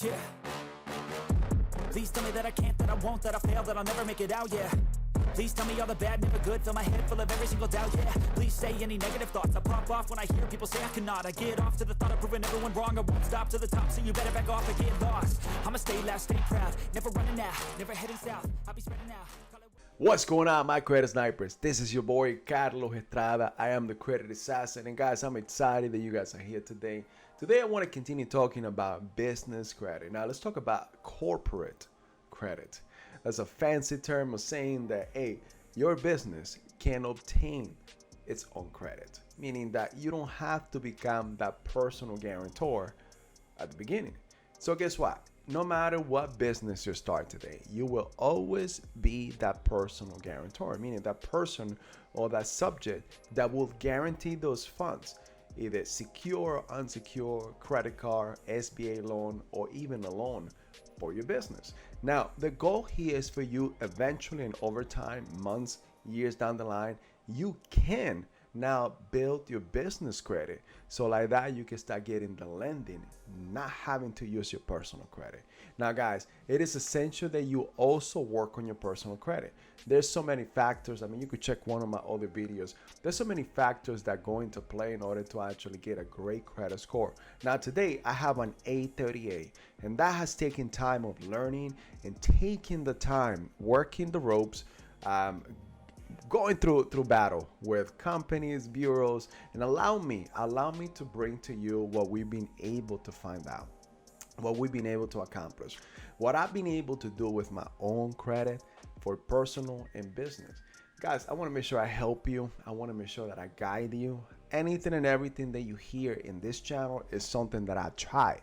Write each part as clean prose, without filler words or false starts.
Yeah. Please tell me that I can't, that I won't, that I fail, that I'll never make it out, yeah. Please tell me all the bad, never good, fill my head full of every single doubt, yeah. Please say any negative thoughts, I pop off when I hear people say I cannot. I get off to the thought of proving everyone wrong, I won't stop to the top, so you better back off and get lost. I'ma stay loud, stay proud, never running out, never heading south, I'll be spreading out. What's going on, my credit snipers? This is your boy Carlos Estrada. I am the credit assassin, and guys, I'm excited that you guys are here today. Today I want to continue talking about business credit. Now let's talk about corporate credit. That's a fancy term of saying that, hey, your business can obtain its own credit, meaning that you don't have to become that personal guarantor at the beginning. So guess what? No matter what business you start today, you will always be that personal guarantor, meaning that person or that subject that will guarantee those funds, either secure or unsecure, credit card, SBA loan, or even a loan for your business. Now, the goal here is for you eventually and over time, months, years down the line, you can now build your business credit. So like that, you can start getting the lending, not having to use your personal credit. Now guys, it is essential that you also work on your personal credit. There's so many factors. I mean, you could check one of my other videos. There's so many factors that go into play in order to actually get a great credit score. Now today I have an 838, and that has taken time of learning and taking the time, working the ropes, going through battle with companies, bureaus, and allow me to bring to you what we've been able to find out, what we've been able to accomplish, what I've been able to do with my own credit for personal and business. Guys, I want to make sure I help you. I want to make sure that I guide you. Anything and everything that you hear in this channel is something that I tried.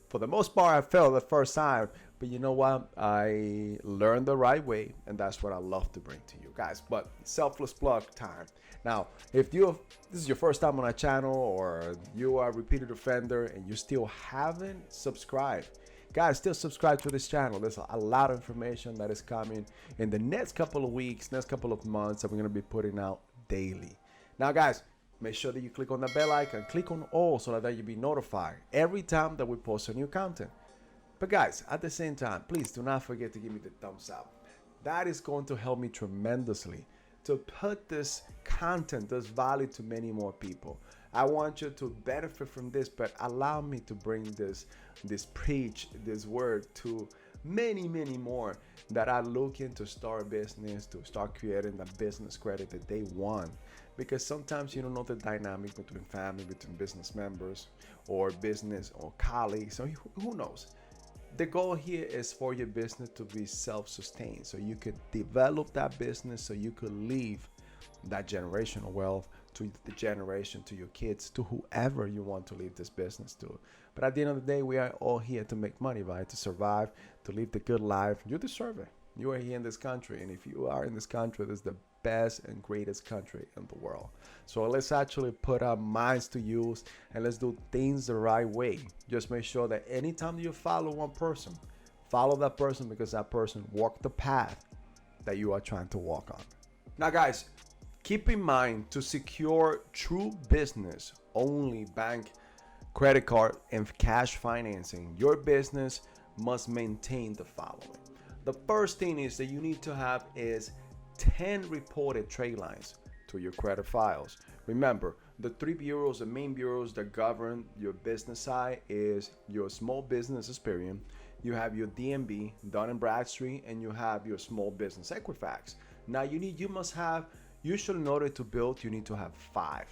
For the most part, I failed the first time, but you know what? I learned the right way, and that's what I love to bring to you guys. But selfless plug time. Now, if this is your first time on our channel, or you are a repeated offender and you still haven't subscribed, guys, still subscribe to this channel. There's a lot of information that is coming in the next couple of weeks, next couple of months that we're going to be putting out daily. Now, guys, make sure that you click on the bell icon, click on all so that you'll be notified every time that we post a new content. But guys, at the same time, please do not forget to give me the thumbs up. That is going to help me tremendously to put this content, this value to many more people. I want you to benefit from this, but allow me to bring this preach, this word to many more that are looking to start a business, to start creating the business credit that they want. Because sometimes you don't know the dynamic between family, between business members, or business or colleagues, or who knows. The goal here is for your business to be self-sustained, so you could develop that business, so you could leave that generational wealth to the generation, to your kids, to whoever you want to leave this business to. But at the end of the day, we are all here to make money, right? To survive, to live the good life. You deserve it. You are here in this country, and if you are in this country, this is the best and greatest country in the world. So let's actually put our minds to use, and let's do things the right way. Just make sure that anytime you follow one person, follow that person, because that person walked the path that you are trying to walk on. Now guys, keep in mind, to secure true business only bank, credit card, and cash financing, your business must maintain the following. The first thing is that you need to have is 10 reported trade lines to your credit files. Remember, the three bureaus, the main bureaus that govern your business side is your Small Business Experian, you have your DMB, Dun & Bradstreet, and you have your Small Business Equifax. Now you must have, usually in order to build, you need to have 5.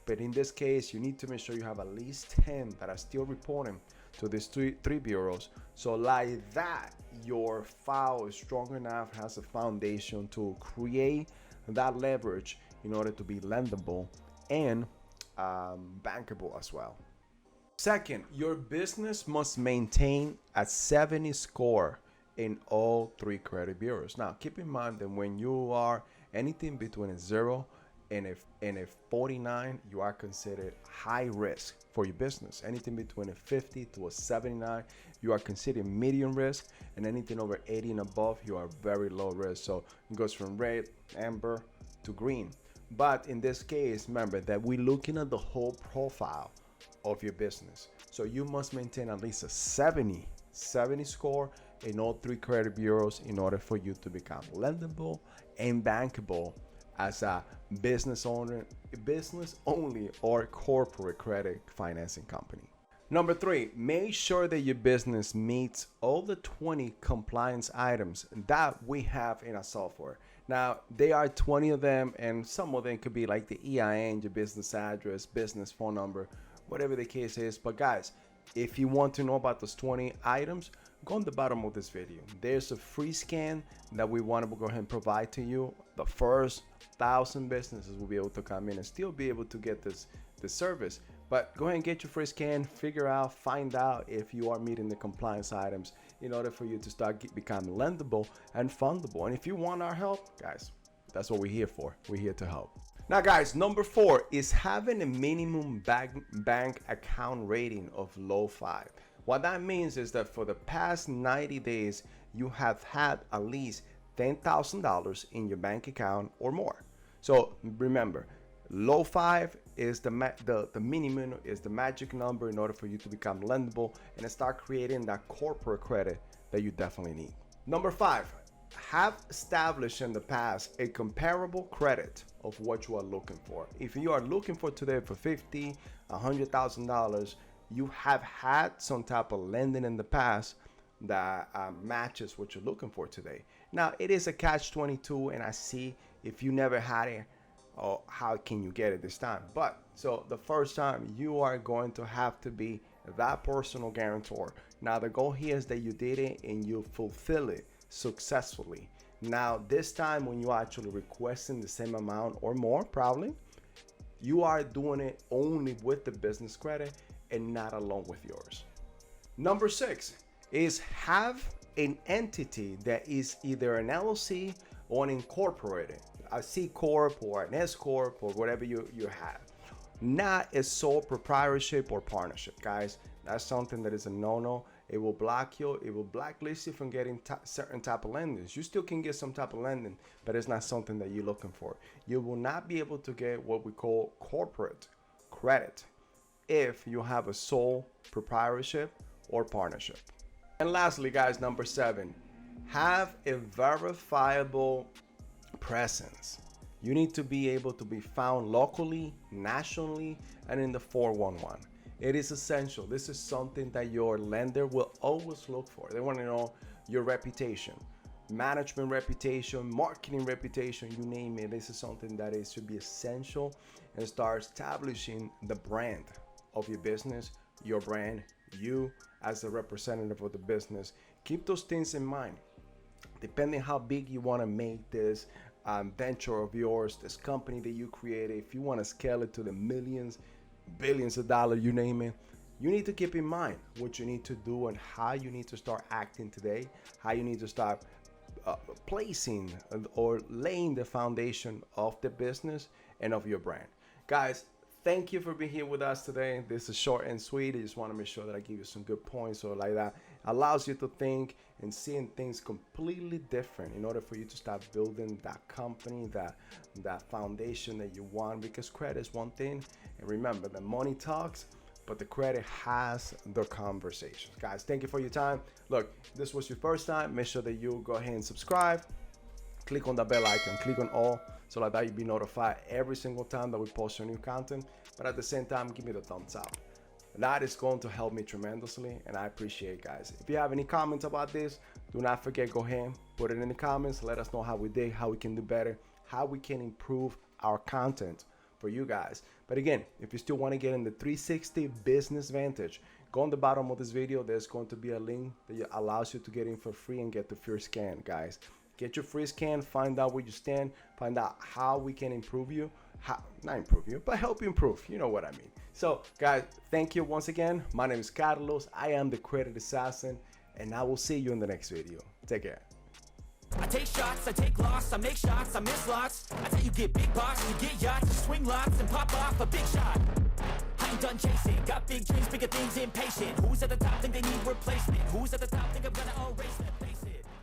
But in this case, you need to make sure you have at least 10 that are still reporting to these three bureaus. So like that, your file is strong enough, has a foundation to create that leverage in order to be lendable and bankable as well. Second, your business must maintain a 70 score in all 3 credit bureaus. Now, keep in mind that when you are anything between a 0 and a 49, you are considered high risk for your business. Anything between a 50 to a 79, you are considered medium risk, and anything over 80 and above, you are very low risk. So it goes from red, amber to green. But in this case, remember that we're looking at the whole profile of your business. So you must maintain at least a 70 score in all 3 credit bureaus in order for you to become lendable and bankable as a business owner, business only, or corporate credit financing company. Number 3, make sure that your business meets all the 20 compliance items that we have in our software. Now, there are 20 of them, and some of them could be like the EIN, your business address, business phone number, whatever the case is. But guys, if you want to know about those 20 items, go on the bottom of this video. There's a free scan that we want to go ahead and provide to you. The first 1,000 businesses will be able to come in and still be able to get this service. But go ahead and get your free scan, find out if you are meeting the compliance items in order for you to start becoming lendable and fundable. And if you want our help, guys, that's what we're here for. We're here to help. Now, guys, number 4 is having a minimum bank account rating of low 5. What that means is that for the past 90 days, you have had at least $10,000 in your bank account or more. So remember, low 5 is the minimum, is the magic number in order for you to become lendable and start creating that corporate credit that you definitely need. Number 5, have established in the past a comparable credit of what you are looking for. If you are looking for today for $50,000, $100,000, you have had some type of lending in the past that matches what you're looking for today. Now, it is a catch-22, and I see if you never had it, oh, how can you get it this time? But so the first time, you are going to have to be that personal guarantor. Now, the goal here is that you did it and you fulfill it successfully. Now, this time when you are actually requesting the same amount or more, probably, you are doing it only with the business credit and not alone with yours. Number 6 is have an entity that is either an LLC or an incorporated, a C Corp or an S Corp or whatever you have. Not a sole proprietorship or partnership, guys. That's something that is a no-no. It will block you. It will blacklist you from getting certain type of lendings. You still can get some type of lending, but it's not something that you're looking for. You will not be able to get what we call corporate credit if you have a sole proprietorship or partnership. And lastly, guys, number 7, have a verifiable presence. You need to be able to be found locally, nationally, and in the 411. It is essential. This is something that your lender will always look for. They want to know your reputation, management reputation, marketing reputation, you name it. This is something that should be essential, and start establishing the brand of your business, your brand, you as the representative of the business. Keep those things in mind. Depending how big you want to make this venture of yours, this company that you created, if you want to scale it to the millions, billions of dollars, you name it, you need to keep in mind what you need to do and how you need to start acting today, how you need to start placing or laying the foundation of the business and of your brand. Guys, thank you for being here with us today. This is short and sweet. I just want to make sure that I give you some good points or like that. Allows you to think and seeing things completely different in order for you to start building that company, that foundation that you want, because credit is one thing. And remember, the money talks, but the credit has the conversations. Guys, thank you for your time. Look, if this was your first time, make sure that you go ahead and subscribe. Click on the bell icon, click on all, so like that you'll be notified every single time that we post your new content. But at the same time, give me the thumbs up. That is going to help me tremendously, and I appreciate it, guys. If you have any comments about this, do not forget, go ahead, put it in the comments. Let us know how we did, how we can do better, how we can improve our content for you guys. But again, if you still want to get in the 360 Business Vantage, go on the bottom of this video. There's going to be a link that allows you to get in for free and get the free scan, guys. Get your free scan, find out where you stand, find out how we can improve you. Not improve you, but help you improve. You know what I mean. So, guys, thank you once again. My name is Carlos. I am the Credit Assassin, and I will see you in the next video. Take care. I take shots, I take loss, I make shots, I miss lots. That's how you get big boss, you get yachts, you swing lots and pop off a big shot. I ain't done chasing, got big dreams, bigger things, impatient. Who's at the top think they need replacement? Who's at the top think I'm gonna erase them?